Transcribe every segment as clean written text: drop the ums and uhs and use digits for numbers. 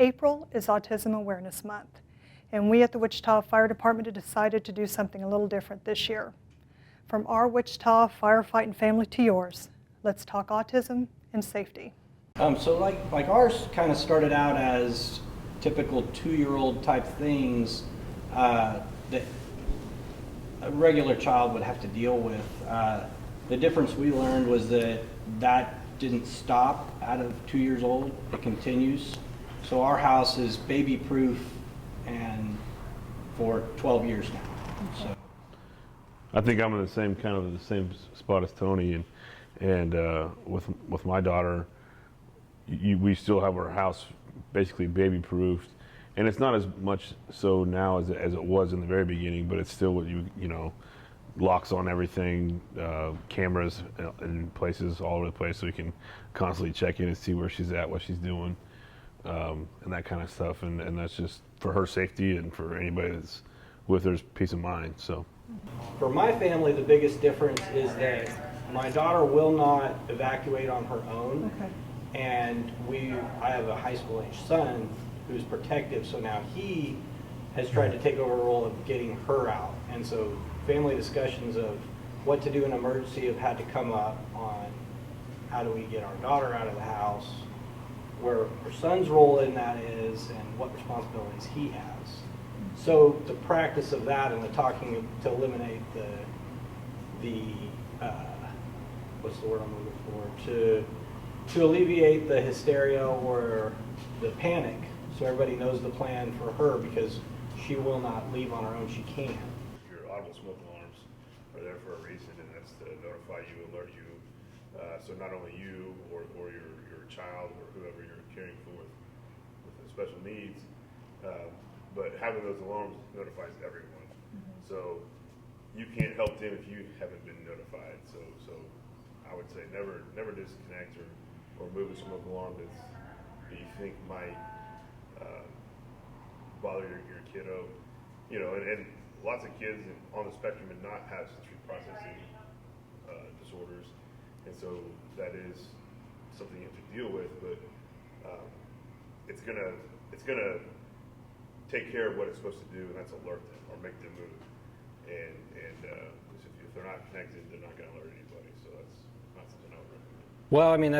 April is Autism Awareness Month, and we at the Wichita Fire Department have decided to do something a little different this year. From our Wichita firefighting family to yours, let's talk autism and safety. So like ours kind of started out as typical 2-year-old type things that a regular child would have to deal with. The difference we learned was that didn't stop out of 2 years old, it continues. So our house is baby proof and for 12 years now. So I think I'm in the same spot as Tony, and with my daughter, we still have our house basically baby proofed, and it's not as much so now as it was in the very beginning, but it's still you know locks on everything, cameras in places all over the place, so we can constantly check in and see where she's at, what she's doing, and that kind of stuff, and that's just for her safety and for anybody that's with her's peace of mind. So for my family, the biggest difference is that my daughter will not evacuate on her own. Okay. And I have a high school age son who's protective, so now he has tried to take over a role of getting her out. And so family discussions of what to do in an emergency have had to come up on how do we get our daughter out of the house, where her son's role in that is, and what responsibilities he has. So the practice of that and the talking to eliminate the what's the word I'm looking for, to alleviate the hysteria or the panic, so everybody knows the plan for her, because she will not leave on her own. She can't. your audible smoke alarms are there for a reason, and that's to notify you, alert you, so not only you or your child or whoever you're caring for with the special needs, but having those alarms notifies everyone. So you can't help them if you haven't been notified. So I would say never disconnect or move a smoke alarm that you think might bother your kiddo. You know, and lots of kids on the spectrum and not have sensory processing disorders, and so that is something you have to deal with. But it's gonna take care of what it's supposed to do, and that's alert them or make them move. And if they're not connected, they're not going to alert anybody. So that's not something I would recommend. Well, I mean,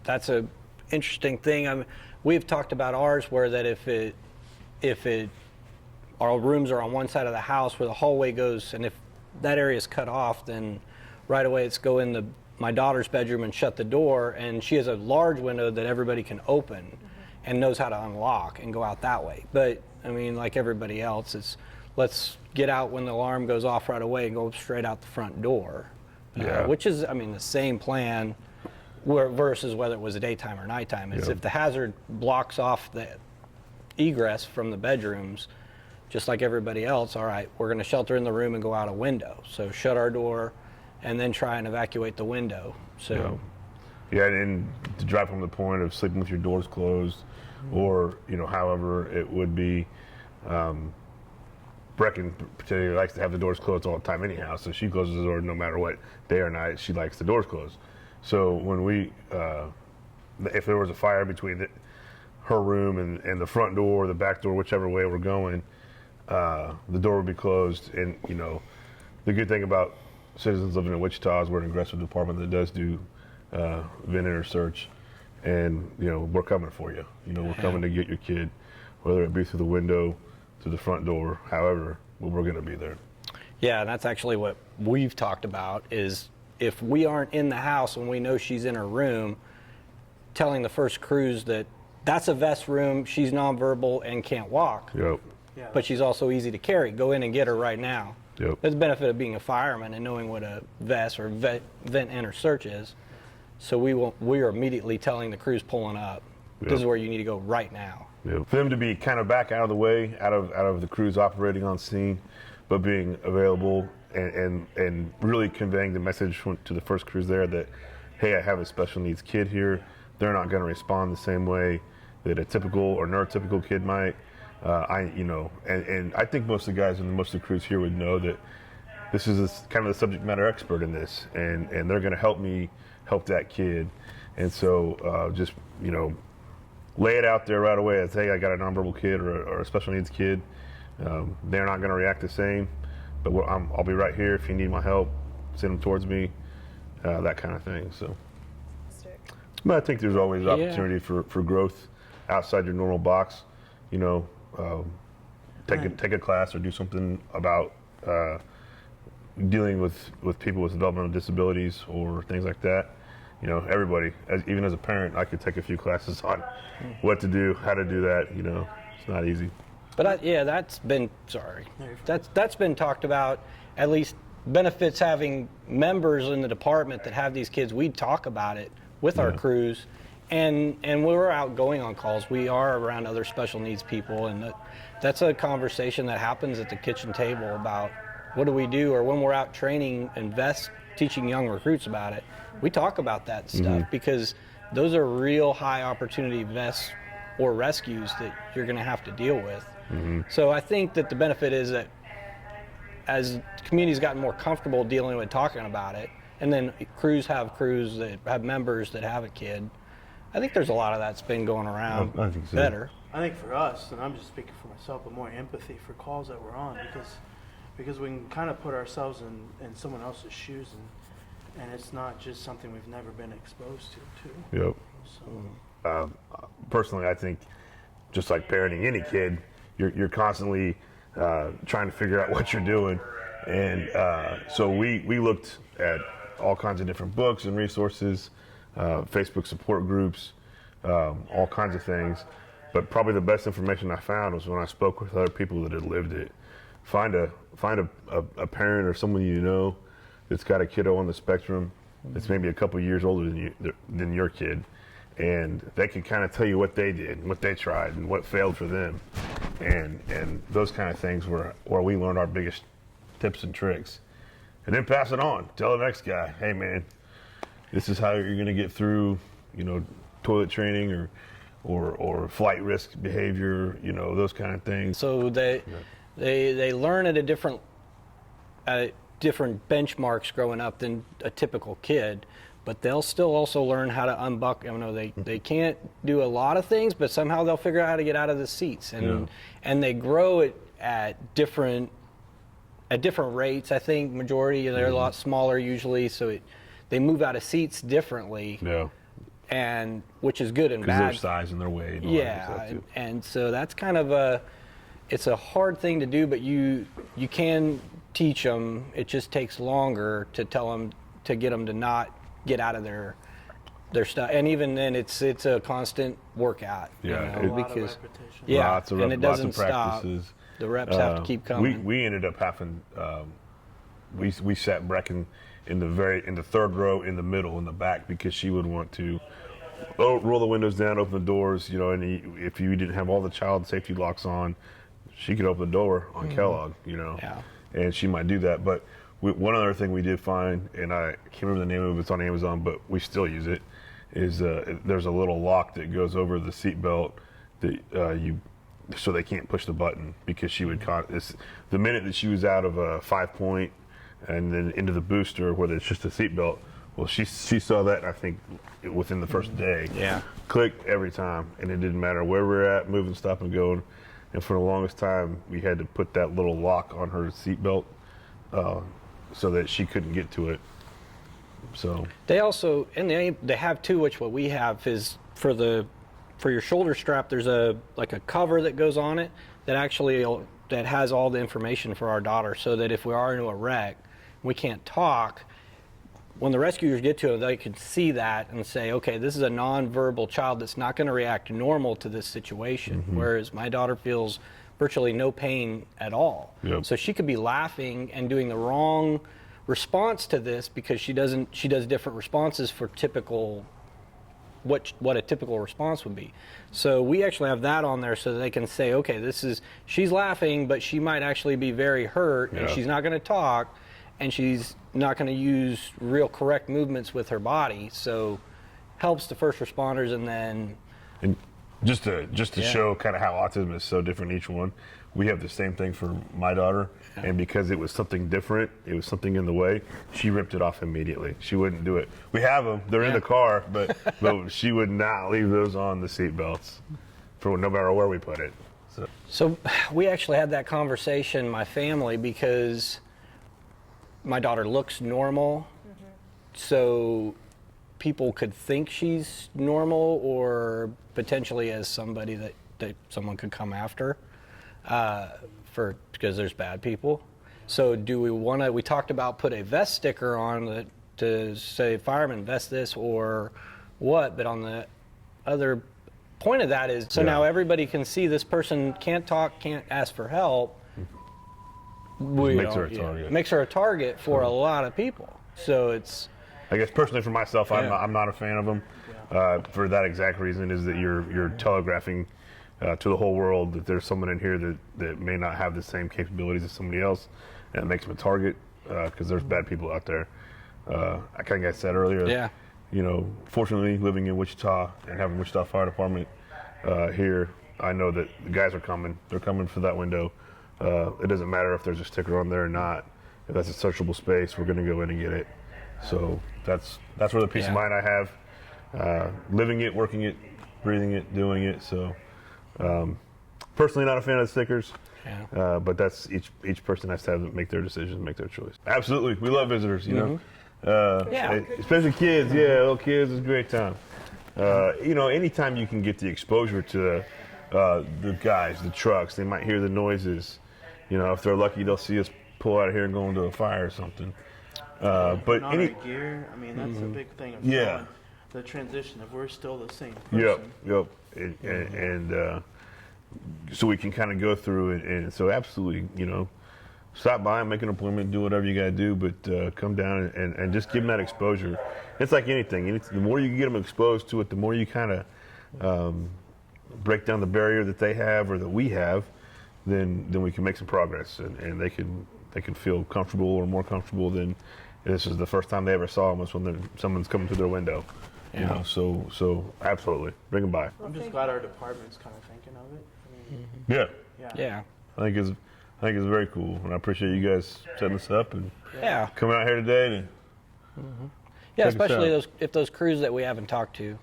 that's a interesting thing. We've talked about ours where that if our rooms are on one side of the house where the hallway goes, and if that area is cut off, then right away it's go in my daughter's bedroom and shut the door, and she has a large window that everybody can open and knows how to unlock and go out that way. But I mean, like everybody else, it's let's get out when the alarm goes off right away and go straight out the front door. Yeah. Which is, I mean, the same plan versus whether it was a daytime or nighttime. It's if the hazard blocks off the egress from the bedrooms, just like everybody else, all right, we're going to shelter in the room and go out a window. So shut our door and then try and evacuate the window. So. Yeah, and to drive from the point of sleeping with your doors closed, or however it would be. Brecken particularly likes to have the doors closed all the time anyhow, so she closes the door no matter what day or night. She likes the doors closed. So when if there was a fire between her room and the front door or the back door, whichever way we're going, the door would be closed. And the good thing about citizens living in Wichita is we're an aggressive department that does do vendor search, and we're coming for you. We're coming to get your kid, whether it be through the window, through the front door, however, we're going to be there. Yeah, and that's actually what we've talked about, is if we aren't in the house and we know she's in her room, telling the first crews that that's a vest room, she's nonverbal and can't walk. Yep. Yeah. But she's also easy to carry. Go in and get her right now. Yep. That's the benefit of being a fireman and knowing what a vest or vent enter search is. So we are immediately telling the crews pulling up, this is where you need to go right now. Yeah. For them to be kind of back out of the way, out of the crews operating on scene, but being available and really conveying the message to the first crews there that, hey, I have a special needs kid here. They're not going to respond the same way that a typical or neurotypical kid might. And I think most of the guys and most of the crews here would know that this is kind of the subject matter expert in this, and they're going to help me help that kid. And so just lay it out there right away as, hey, I got a nonverbal kid or a special needs kid. They're not going to react the same, but I'll be right here if you need my help. Send them towards me, that kind of thing. So, but I think there's always opportunity for growth outside your normal box. You know, take a class or do something about dealing with people with developmental disabilities or things like that. You know, everybody, even as a parent, I could take a few classes on what to do, how to do that. You know, it's not easy. But that's been that's been talked about. At least benefits having members in the department that have these kids. We talk about it with our crews, and when we're out going on calls, we are around other special needs people, and that's a conversation that happens at the kitchen table about what do we do, or when we're out training and teaching young recruits about it. We talk about that stuff because those are real high opportunity vests or rescues that you're going to have to deal with. So I think that the benefit is that as the community's gotten more comfortable dealing with talking about it, and then crews that have members that have a kid, I think there's a lot of that's been going around I think so. better. I think for us, and I'm just speaking for myself, but more empathy for calls that we're on, because we can kind of put ourselves in someone else's shoes, and it's not just something we've never been exposed to. Yep. So, Personally, I think just like parenting any kid, you're constantly trying to figure out what you're doing, and so we looked at all kinds of different books and resources, Facebook support groups, all kinds of things. But probably the best information I found was when I spoke with other people that had lived it. Find a parent or someone you know that's got a kiddo on the spectrum that's maybe a couple years older than your kid, and they can kind of tell you what they did and what they tried and what failed for them, and those kind of things where we learned our biggest tips and tricks, and then pass it on. Tell the next guy, hey man, this is how you're going to get through, you know, toilet training or flight risk behavior, you know, those kind of things. So they learn at different benchmarks growing up than a typical kid, but they'll still also learn how to unbuckle. You know, they can't do a lot of things, but somehow they'll figure out how to get out of the seats, and they grow it at different rates. I think majority they're a lot smaller usually, so they move out of seats differently. Yeah. And which is good and Because bad. their size and their weight. And Yeah, and so that's kind of it's a hard thing to do, but you can teach them. It just takes longer to tell them, to get them to not get out of their stuff. And even then, it's a constant workout. Yeah, a lot of because repetition. lots of and it doesn't practices. stop. The reps have to keep coming. We ended up having we sat Brecken in the third row in the middle in the back because she would want to roll the windows down, open the doors, you know, and if you didn't have all the child safety locks on, she could open the door on Kellogg, you know, and she might do that. But one other thing we did find, and I can't remember the name of it, it's on Amazon, but we still use it, is there's a little lock that goes over the seat belt that so they can't push the button, because she would the minute that she was out of a 5-point and then into the booster where it's just a seat belt. Well, she saw that, I think, within the first day. Yeah. Click every time, and it didn't matter where we're at, moving, stopping, going. And for the longest time, we had to put that little lock on her seatbelt so that she couldn't get to it. So they also, and they have too, which what we have is for your shoulder strap. There's a cover that goes on it that has all the information for our daughter, so that if we are into a wreck, we can't talk. When the rescuers get to it, they can see that and say, okay, this is a nonverbal child that's not going to react normal to this situation, whereas my daughter feels virtually no pain at all. Yep. So she could be laughing and doing the wrong response to this because she does different responses for typical what a typical response would be. So we actually have that on there so that they can say, okay, she's laughing, but she might actually be very hurt, and she's not going to talk, and she's not going to use real correct movements with her body. So helps the first responders, and then Just to show kind of how autism is so different in each one. We have the same thing for my daughter, and because it was something different, it was something in the way, she ripped it off immediately. She wouldn't do it. We have them; they're in the car, but she would not leave those on the seat belts, for no matter where we put it. So we actually had that conversation, my family, because my daughter looks normal, so people could think she's normal or potentially as somebody that someone could come after because there's bad people. So do we want to, we talked about put a vest sticker on to say fireman vest this or what, but on the other point of that is, so now everybody can see this person can't talk, can't ask for help. Makes her a target. Makes her a target for a lot of people. So it's, I guess personally for myself, I'm not a fan of them. For that exact reason is that you're telegraphing to the whole world that there's someone in here that may not have the same capabilities as somebody else, and it makes them a target because there's bad people out there. I kind of said earlier, you know, fortunately living in Wichita and having Wichita Fire Department here, I know that the guys are coming. They're coming for that window. It doesn't matter if there's a sticker on there or not. If that's a searchable space, we're going to go in and get it. So that's where the peace of mind I have, living it, working it, breathing it, doing it. So personally not a fan of the stickers, but that's each person has to make their decisions, make their choice. Absolutely, we love visitors, you know, especially kids. Yeah, little kids is a great time. You know, anytime you can get the exposure to the guys, the trucks, they might hear the noises. You know, if they're lucky, they'll see us pull out of here and go into a fire or something. But any gear, I mean, that's a big thing of showing the transition if we're still the same person. Yep. And so we can kind of go through it, and so absolutely, you know, stop by, make an appointment, do whatever you got to do, but come down and just give them that exposure. It's like anything. The more you get them exposed to it, the more you kind of break down the barrier that they have or that we have, then we can make some progress, and they can feel comfortable or more comfortable than this is the first time they ever saw them was when someone's coming through their window. You know, so absolutely bring them by. I'm just glad our department's kind of thinking of it. I mean, yeah. I think it's very cool, and I appreciate you guys setting this up and coming out here today. Especially if those crews that we haven't talked to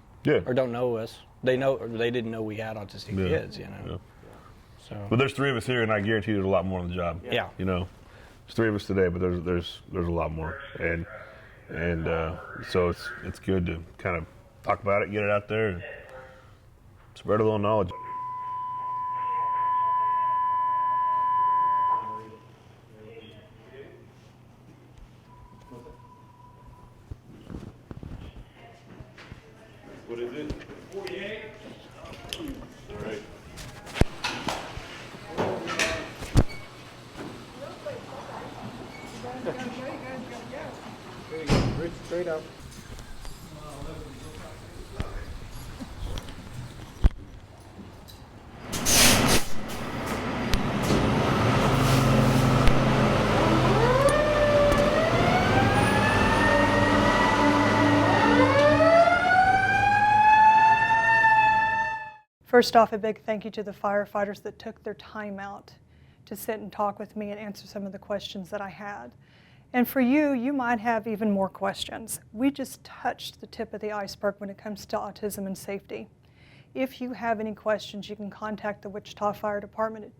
or don't know us, they didn't know we had autistic kids, you know. So, but there's three of us here, and I guarantee there's a lot more on the job. You know, there's three of us today, but there's a lot more, and so it's good to kind of talk about it, get it out there, and spread a little knowledge. What is it? 48. All right. Straight up. First off, a big thank you to the firefighters that took their time out to sit and talk with me and answer some of the questions that I had. And for you, you might have even more questions. We just touched the tip of the iceberg when it comes to autism and safety. If you have any questions, you can contact the Wichita Fire Department at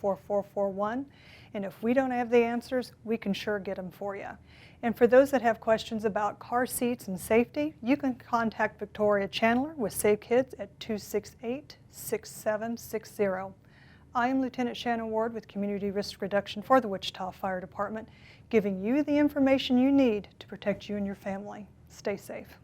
268-4441. And if we don't have the answers, we can sure get them for you. And for those that have questions about car seats and safety, you can contact Victoria Chandler with Safe Kids at 268-6760. I am Lieutenant Shannon Ward with Community Risk Reduction for the Wichita Fire Department, giving you the information you need to protect you and your family. Stay safe.